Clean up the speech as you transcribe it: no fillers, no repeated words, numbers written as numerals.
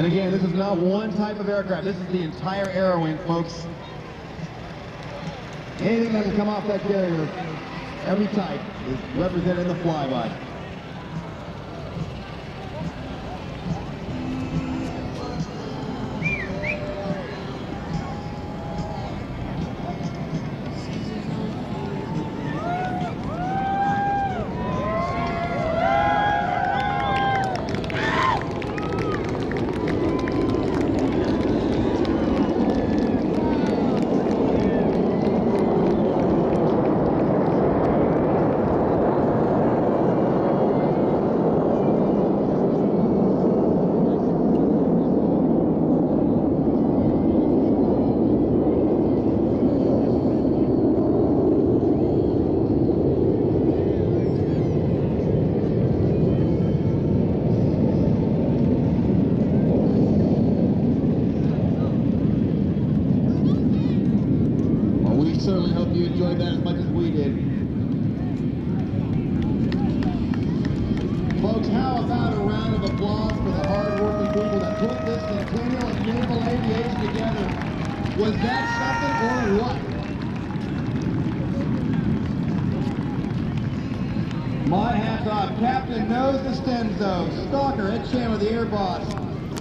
And again, this is not one type of aircraft. This is the entire aero wing, folks. Anything that can come off that carrier, every type is represented in the Flyby. We certainly hope you enjoyed that as much as we did. Folks, how about a round of applause for the hard-working people that put this Centennial and Naval Aviation together? Was that something or what? My hat's off. Captain knows the Stenzo. Stalker, Ed Chandler, the Air Boss.